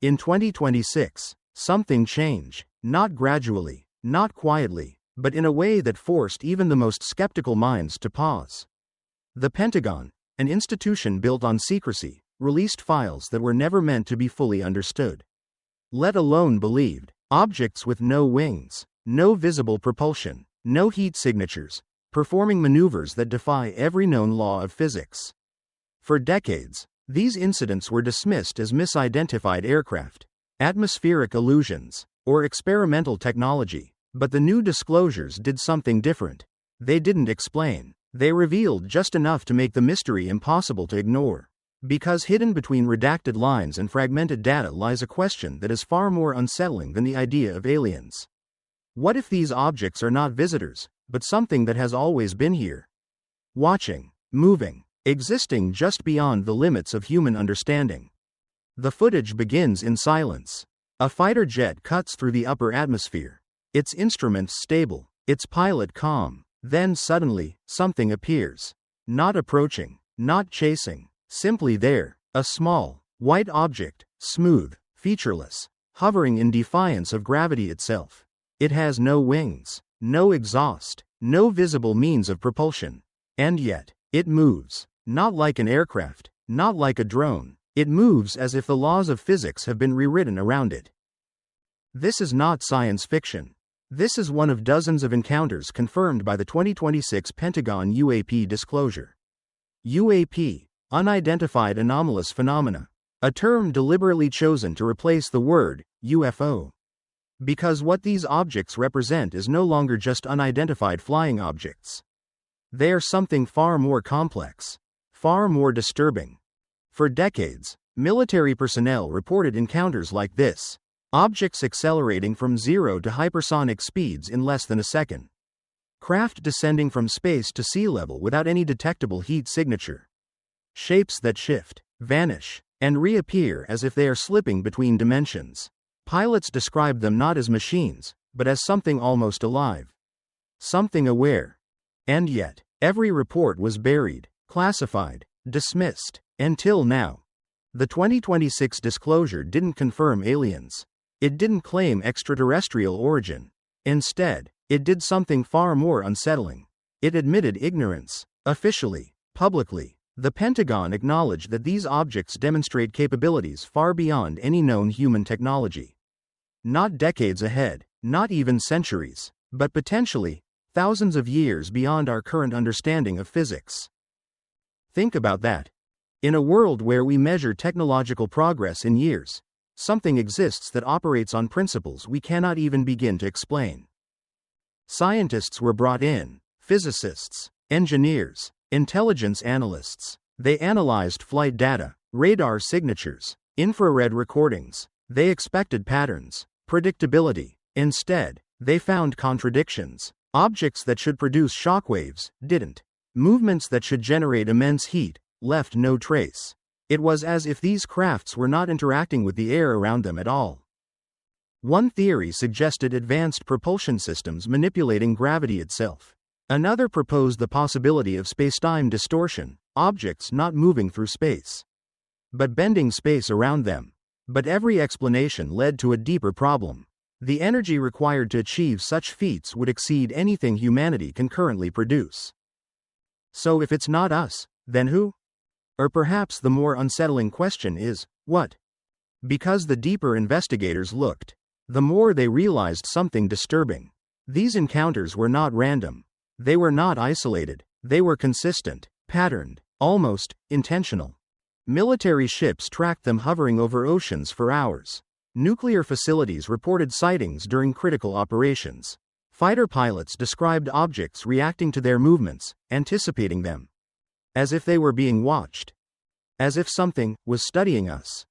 In 2026, something changed, not gradually, not quietly, but in a way that forced even the most skeptical minds to pause. The Pentagon, an institution built on secrecy, released files that were never meant to be fully understood, let alone believed. Objects with no wings, no visible propulsion, no heat signatures, performing maneuvers that defy every known law of physics. For decades, these incidents were dismissed as misidentified aircraft, atmospheric illusions, or experimental technology, but the new disclosures did something different. They didn't explain. They revealed just enough to make the mystery impossible to ignore. Because hidden between redacted lines and fragmented data lies a question that is far more unsettling than the idea of aliens. What if these objects are not visitors, but something that has always been here? Watching, moving, existing just beyond the limits of human understanding. The footage begins in silence. A fighter jet cuts through the upper atmosphere, its instruments stable, its pilot calm. Then suddenly, something appears. Not approaching, not chasing, simply there, a small, white object, smooth, featureless, hovering in defiance of gravity itself. It has no wings, no exhaust, no visible means of propulsion. And yet, it moves, not like an aircraft, not like a drone. It moves as if the laws of physics have been rewritten around it. This is not science fiction. This is one of dozens of encounters confirmed by the 2026 Pentagon UAP disclosure. UAP, Unidentified Anomalous Phenomena, a term deliberately chosen to replace the word UFO. Because what these objects represent is no longer just unidentified flying objects. They are something far more complex, far more disturbing. For decades, military personnel reported encounters like this. Objects accelerating from 0 to hypersonic speeds in less than a second. Craft descending from space to sea level without any detectable heat signature. Shapes that shift, vanish, and reappear as if they are slipping between dimensions. Pilots described them not as machines, but as something almost alive. Something aware. And yet, every report was buried, classified, dismissed, until now. The 2026 disclosure didn't confirm aliens. It didn't claim extraterrestrial origin. Instead, it did something far more unsettling. It admitted ignorance. Officially, publicly, the Pentagon acknowledged that these objects demonstrate capabilities far beyond any known human technology. Not decades ahead, not even centuries, but potentially thousands of years beyond our current understanding of physics. Think about that. In a world where we measure technological progress in years, something exists that operates on principles we cannot even begin to explain. Scientists were brought in, physicists, engineers, intelligence analysts. They analyzed flight data, radar signatures, infrared recordings. They expected patterns, predictability. Instead, they found contradictions. Objects that should produce shockwaves didn't. Movements that should generate immense heat left no trace. It was as if these crafts were not interacting with the air around them at all. One theory suggested advanced propulsion systems manipulating gravity itself. Another proposed the possibility of spacetime distortion, objects not moving through space, but bending space around them. But every explanation led to a deeper problem. The energy required to achieve such feats would exceed anything humanity can currently produce. So if it's not us, then who? Or perhaps the more unsettling question is, what? Because the deeper investigators looked, the more they realized something disturbing. These encounters were not random. They were not isolated. They were consistent, patterned, almost intentional. Military ships tracked them hovering over oceans for hours. Nuclear facilities reported sightings during critical operations. Fighter pilots described objects reacting to their movements, anticipating them. As if they were being watched. As if something was studying us.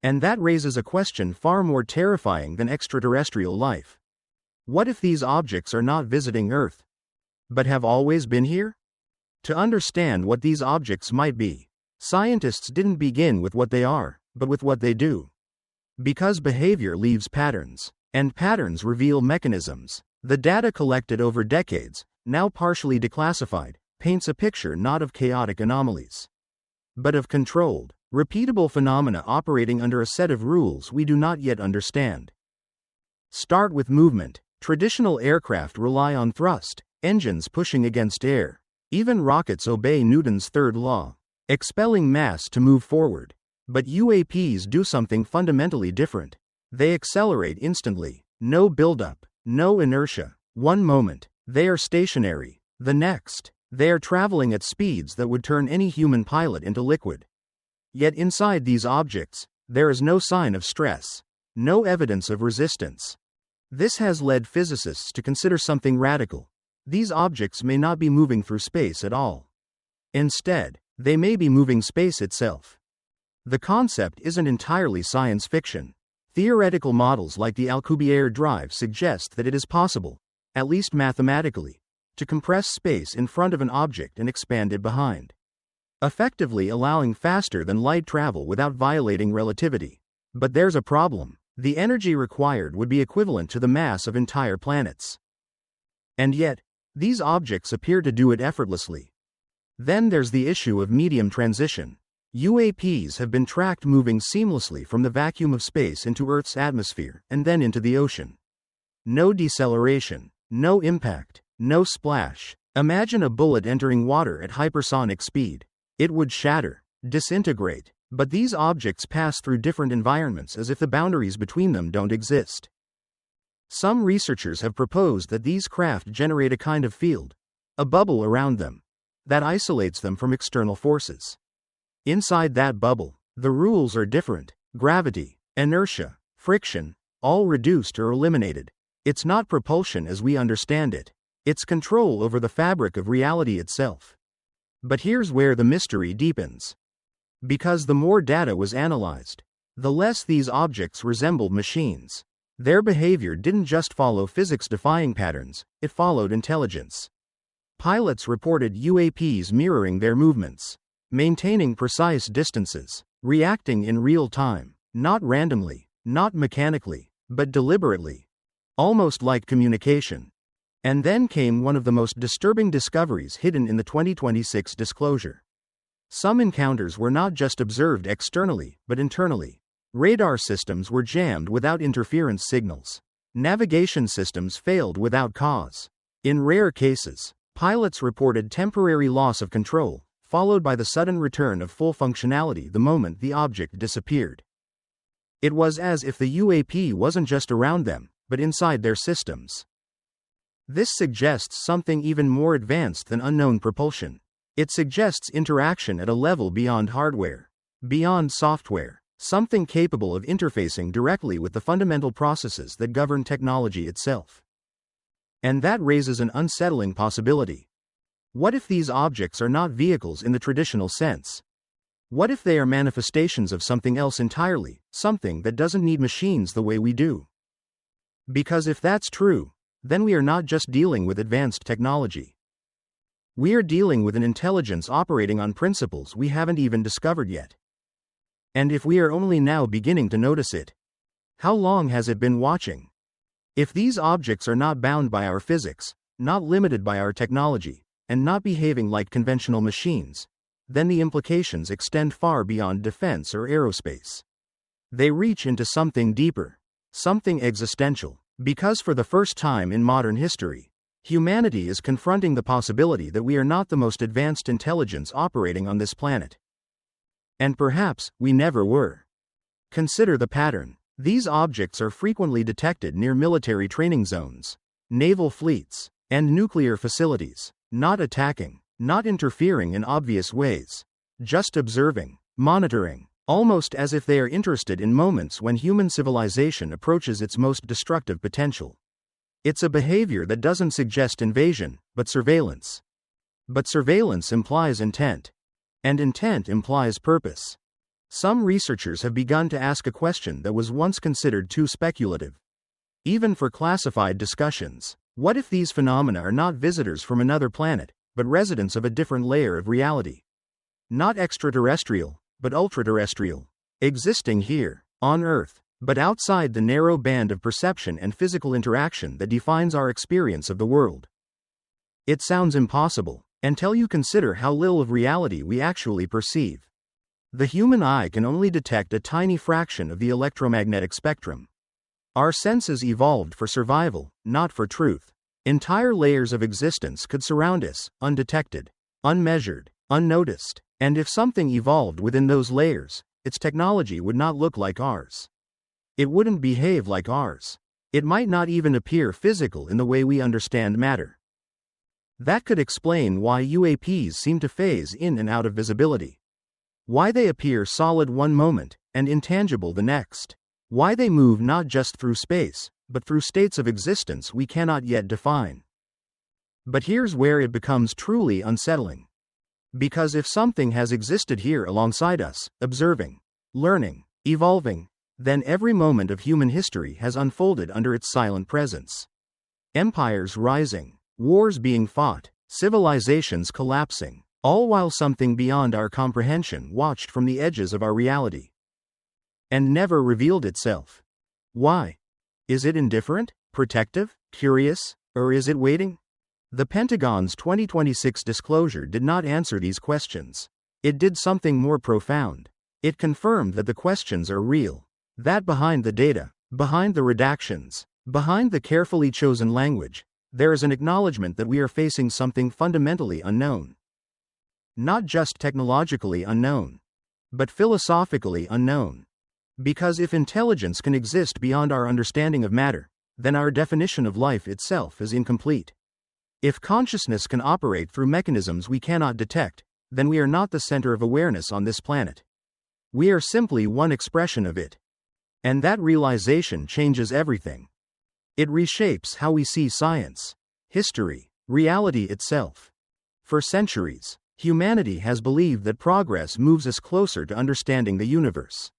And that raises a question far more terrifying than extraterrestrial life. What if these objects are not visiting Earth, but have always been here? To understand what these objects might be, scientists didn't begin with what they are, but with what they do. Because behavior leaves patterns, and patterns reveal mechanisms. The data collected over decades, now partially declassified, paints a picture not of chaotic anomalies, but of controlled, Repeatable phenomena operating under a set of rules we do not yet understand. Start with movement. Traditional aircraft rely on thrust, engines pushing against air. Even rockets obey Newton's third law, expelling mass to move forward. But UAPs do something fundamentally different. They accelerate instantly. No buildup, no inertia. One moment, they are stationary. The next, they are traveling at speeds that would turn any human pilot into liquid. Yet inside these objects, there is no sign of stress, no evidence of resistance. This has led physicists to consider something radical. These objects may not be moving through space at all. Instead, they may be moving space itself. The concept isn't entirely science fiction. Theoretical models like the Alcubierre drive suggest that it is possible, at least mathematically, to compress space in front of an object and expand it behind, effectively allowing faster than light travel without violating relativity. But there's a problem. The energy required would be equivalent to the mass of entire planets. And yet, these objects appear to do it effortlessly. Then there's the issue of medium transition. UAPs have been tracked moving seamlessly from the vacuum of space into Earth's atmosphere and then into the ocean. No deceleration, no impact, no splash. Imagine a bullet entering water at hypersonic speed. It would shatter, disintegrate. But these objects pass through different environments as if the boundaries between them don't exist. Some researchers have proposed that these craft generate a kind of field, a bubble around them, that isolates them from external forces. Inside that bubble, the rules are different. Gravity, inertia, friction, all reduced or eliminated. It's not propulsion as we understand it. It's control over the fabric of reality itself. But here's where the mystery deepens. Because the more data was analyzed, the less these objects resembled machines. Their behavior didn't just follow physics-defying patterns, it followed intelligence. Pilots reported UAPs mirroring their movements, maintaining precise distances, reacting in real time, not randomly, not mechanically, but deliberately, almost like communication. And then came one of the most disturbing discoveries hidden in the 2026 disclosure. Some encounters were not just observed externally, but internally. Radar systems were jammed without interference signals. Navigation systems failed without cause. In rare cases, pilots reported temporary loss of control, followed by the sudden return of full functionality the moment the object disappeared. It was as if the UAP wasn't just around them, but inside their systems. This suggests something even more advanced than unknown propulsion. It suggests interaction at a level beyond hardware, beyond software, something capable of interfacing directly with the fundamental processes that govern technology itself. And that raises an unsettling possibility. What if these objects are not vehicles in the traditional sense? What if they are manifestations of something else entirely, something that doesn't need machines the way we do? Because if that's true, then we are not just dealing with advanced technology. We are dealing with an intelligence operating on principles we haven't even discovered yet. And if we are only now beginning to notice it, how long has it been watching? If these objects are not bound by our physics, not limited by our technology, and not behaving like conventional machines, then the implications extend far beyond defense or aerospace. They reach into something deeper, something existential, because for the first time in modern history, humanity is confronting the possibility that we are not the most advanced intelligence operating on this planet. And perhaps we never were. Consider the pattern. These objects are frequently detected near military training zones, naval fleets, and nuclear facilities, not attacking, not interfering in obvious ways, just observing, monitoring, almost as if they are interested in moments when human civilization approaches its most destructive potential. It's a behavior that doesn't suggest invasion, but surveillance. But surveillance implies intent. And intent implies purpose. Some researchers have begun to ask a question that was once considered too speculative, even for classified discussions. What if these phenomena are not visitors from another planet, but residents of a different layer of reality? Not extraterrestrial, but ultraterrestrial. Existing here, on Earth, but outside the narrow band of perception and physical interaction that defines our experience of the world. It sounds impossible, until you consider how little of reality we actually perceive. The human eye can only detect a tiny fraction of the electromagnetic spectrum. Our senses evolved for survival, not for truth. Entire layers of existence could surround us, undetected, unmeasured, unnoticed, and if something evolved within those layers, its technology would not look like ours. It wouldn't behave like ours. It might not even appear physical in the way we understand matter. That could explain why UAPs seem to phase in and out of visibility. Why they appear solid one moment and intangible the next. Why they move not just through space, but through states of existence we cannot yet define. But here's where it becomes truly unsettling. Because if something has existed here alongside us, observing, learning, evolving, then every moment of human history has unfolded under its silent presence. Empires rising, wars being fought, civilizations collapsing, all while something beyond our comprehension watched from the edges of our reality. And never revealed itself. Why? Is it indifferent, protective, curious, or is it waiting? The Pentagon's 2026 disclosure did not answer these questions. It did something more profound. It confirmed that the questions are real. That behind the data, behind the redactions, behind the carefully chosen language, there is an acknowledgement that we are facing something fundamentally unknown. Not just technologically unknown, but philosophically unknown. Because if intelligence can exist beyond our understanding of matter, then our definition of life itself is incomplete. If consciousness can operate through mechanisms we cannot detect, then we are not the center of awareness on this planet. We are simply one expression of it. And that realization changes everything. It reshapes how we see science, history, reality itself. For centuries, humanity has believed that progress moves us closer to understanding the universe.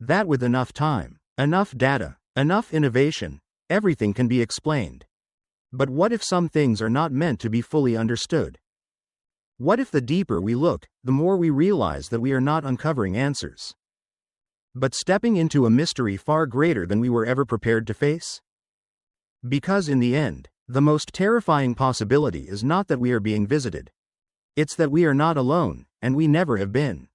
That with enough time, enough data, enough innovation, everything can be explained. But what if some things are not meant to be fully understood? What if the deeper we look, the more we realize that we are not uncovering answers, but stepping into a mystery far greater than we were ever prepared to face? Because in the end, the most terrifying possibility is not that we are being visited. It's that we are not alone, and we never have been.